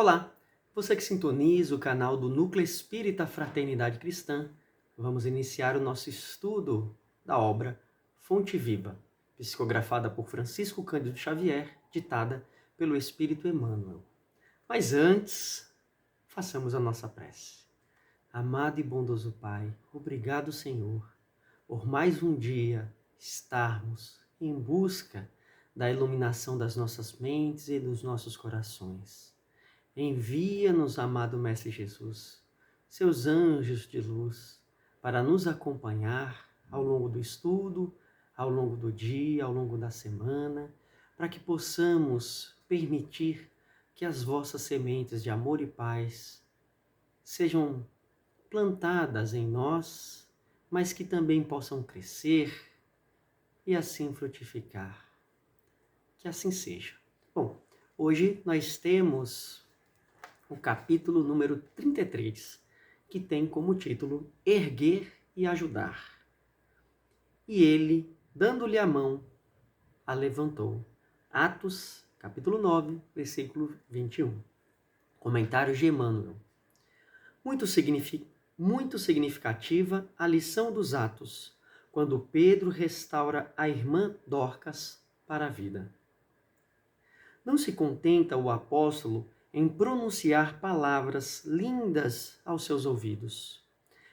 Olá, você que sintoniza o canal do Núcleo Espírita Fraternidade Cristã, vamos iniciar o nosso estudo da obra Fonte Viva, psicografada por Francisco Cândido Xavier, ditada pelo Espírito Emmanuel. Mas antes, façamos a nossa prece. Amado e bondoso Pai, obrigado, Senhor, por mais um dia estarmos em busca da iluminação das nossas mentes e dos nossos corações. Envia-nos, amado Mestre Jesus, seus anjos de luz, para nos acompanhar ao longo do estudo, ao longo do dia, ao longo da semana, para que possamos permitir que as vossas sementes de amor e paz sejam plantadas em nós, mas que também possam crescer e assim frutificar. Que assim seja. Bom, hoje nós temos o capítulo número 33, que tem como título Erguer e Ajudar. E ele, dando-lhe a mão, a levantou. Atos, capítulo 9, versículo 21. Comentário de Emmanuel. Muito significativa a lição dos Atos, quando Pedro restaura a irmã Dorcas para a vida. Não se contenta o apóstolo em pronunciar palavras lindas aos seus ouvidos,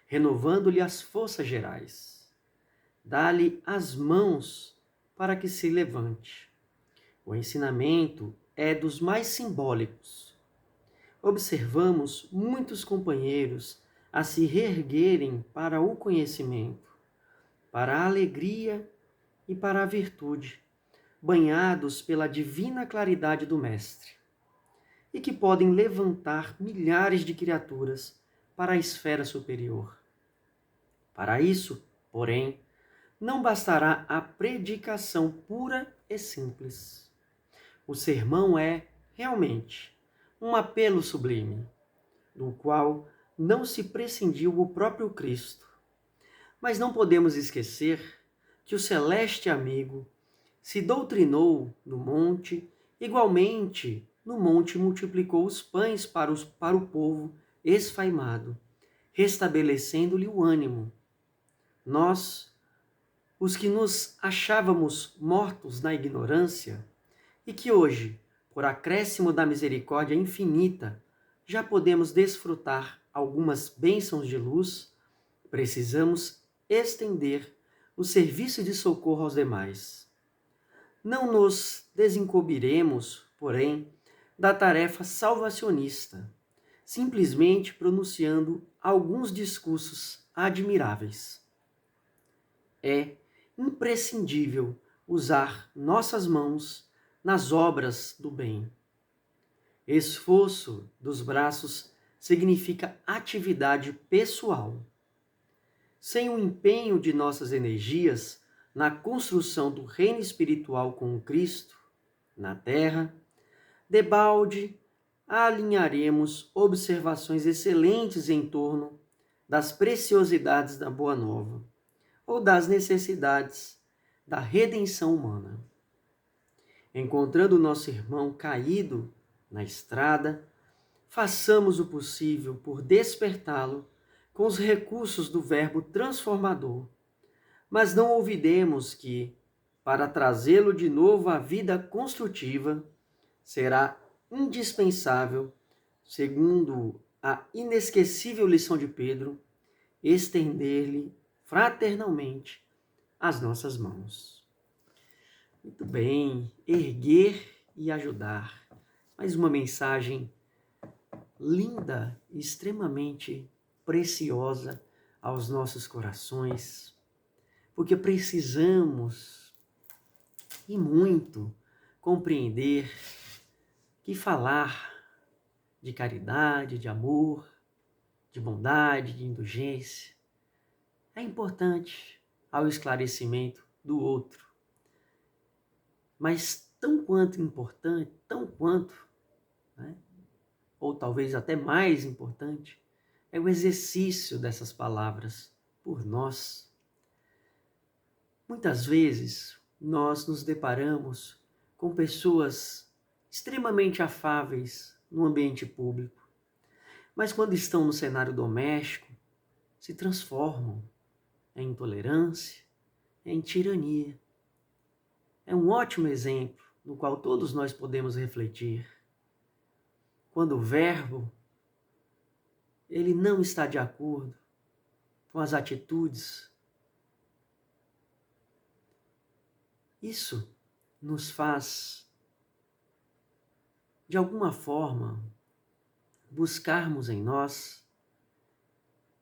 renovando-lhe as forças gerais. Dá-lhe as mãos para que se levante. O ensinamento é dos mais simbólicos. Observamos muitos companheiros a se reerguerem para o conhecimento, para a alegria e para a virtude, banhados pela divina claridade do Mestre, e que podem levantar milhares de criaturas para a esfera superior. Para isso, porém, não bastará a predicação pura e simples. O sermão é, realmente, um apelo sublime, do qual não se prescindiu o próprio Cristo. Mas não podemos esquecer que o celeste amigo se doutrinou no monte, igualmente no monte multiplicou os pães para o povo esfaimado, restabelecendo-lhe o ânimo. Nós, os que nos achávamos mortos na ignorância, e que hoje, por acréscimo da misericórdia infinita, já podemos desfrutar algumas bênçãos de luz, precisamos estender o serviço de socorro aos demais. Não nos desencobriremos, porém, da tarefa salvacionista, simplesmente pronunciando alguns discursos admiráveis. É imprescindível usar nossas mãos nas obras do bem. Esforço dos braços significa atividade pessoal. Sem o empenho de nossas energias na construção do reino espiritual com o Cristo, na terra, debalde alinharemos observações excelentes em torno das preciosidades da Boa Nova ou das necessidades da redenção humana. Encontrando nosso irmão caído na estrada, façamos o possível por despertá-lo com os recursos do verbo transformador, mas não olvidemos que, para trazê-lo de novo à vida construtiva, será indispensável, segundo a inesquecível lição de Pedro, estender-lhe fraternalmente as nossas mãos. Muito bem, erguer e ajudar. Mais uma mensagem linda e extremamente preciosa aos nossos corações, porque precisamos e muito compreender que falar de caridade, de amor, de bondade, de indulgência é importante ao esclarecimento do outro. Mas tão quanto importante, ou talvez até mais importante, é o exercício dessas palavras por nós. Muitas vezes nós nos deparamos com pessoas extremamente afáveis no ambiente público, mas quando estão no cenário doméstico, se transformam em intolerância, em tirania. É um ótimo exemplo no qual todos nós podemos refletir. Quando o verbo ele não está de acordo com as atitudes, isso nos faz, de alguma forma, buscarmos em nós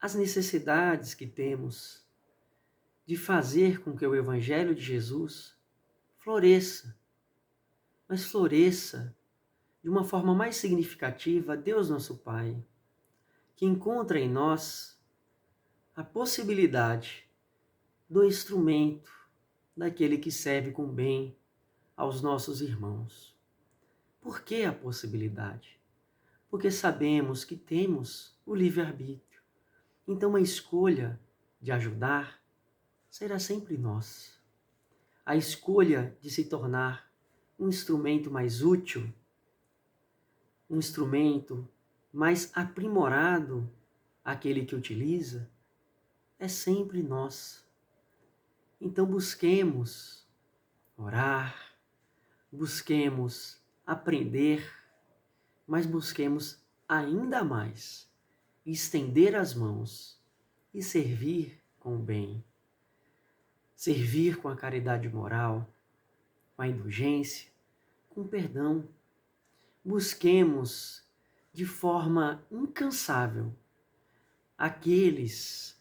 as necessidades que temos de fazer com que o Evangelho de Jesus floresça, mas floresça de uma forma mais significativa a Deus nosso Pai, que encontra em nós a possibilidade do instrumento daquele que serve com bem aos nossos irmãos. Por que a possibilidade? Porque sabemos que temos o livre-arbítrio. Então a escolha de ajudar será sempre nossa. A escolha de se tornar um instrumento mais útil, um instrumento mais aprimorado àquele que utiliza, é sempre nossa. Então busquemos orar, busquemos aprender, mas busquemos ainda mais estender as mãos e servir com o bem. Servir com a caridade moral, com a indulgência, com o perdão. Busquemos de forma incansável aqueles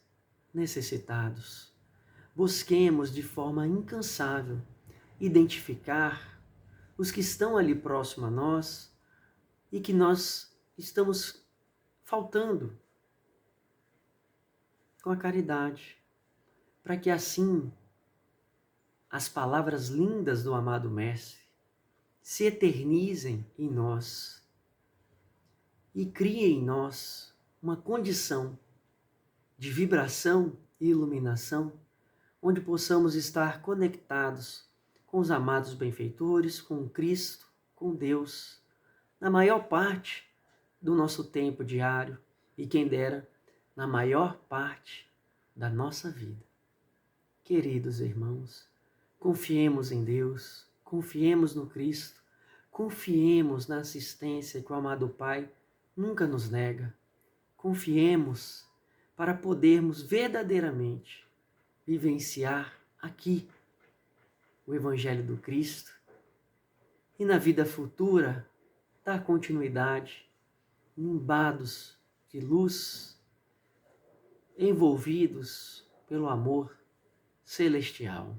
necessitados. Busquemos de forma incansável identificar os que estão ali próximo a nós e que nós estamos faltando com a caridade, para que assim as palavras lindas do amado Mestre se eternizem em nós e criem em nós uma condição de vibração e iluminação, onde possamos estar conectados com os amados benfeitores, com Cristo, com Deus, na maior parte do nosso tempo diário e, quem dera, na maior parte da nossa vida. Queridos irmãos, confiemos em Deus, confiemos no Cristo, confiemos na assistência que o amado Pai nunca nos nega. Confiemos para podermos verdadeiramente vivenciar aqui o Evangelho do Cristo e na vida futura dar continuidade, imbados de luz, envolvidos pelo amor celestial.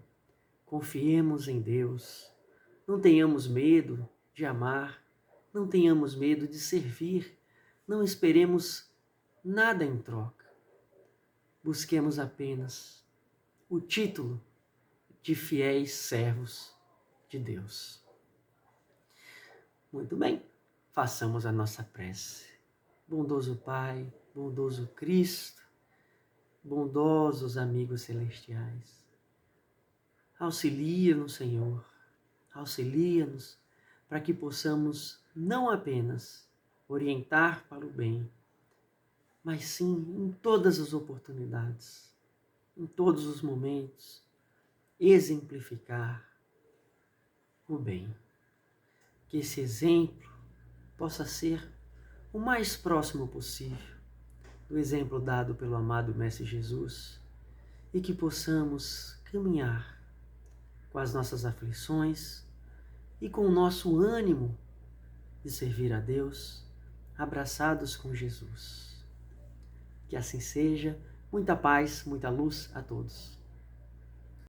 Confiemos em Deus, não tenhamos medo de amar, não tenhamos medo de servir, não esperemos nada em troca. Busquemos apenas o título de fiéis servos de Deus. Muito bem, façamos a nossa prece. Bondoso Pai, bondoso Cristo, bondosos amigos celestiais, auxilia-nos, Senhor, auxilia-nos para que possamos não apenas orientar para o bem, mas sim em todas as oportunidades, em todos os momentos, exemplificar o bem. Que esse exemplo possa ser o mais próximo possível do exemplo dado pelo amado Mestre Jesus e que possamos caminhar com as nossas aflições e com o nosso ânimo de servir a Deus, abraçados com Jesus. Que assim seja. Muita paz, muita luz a todos.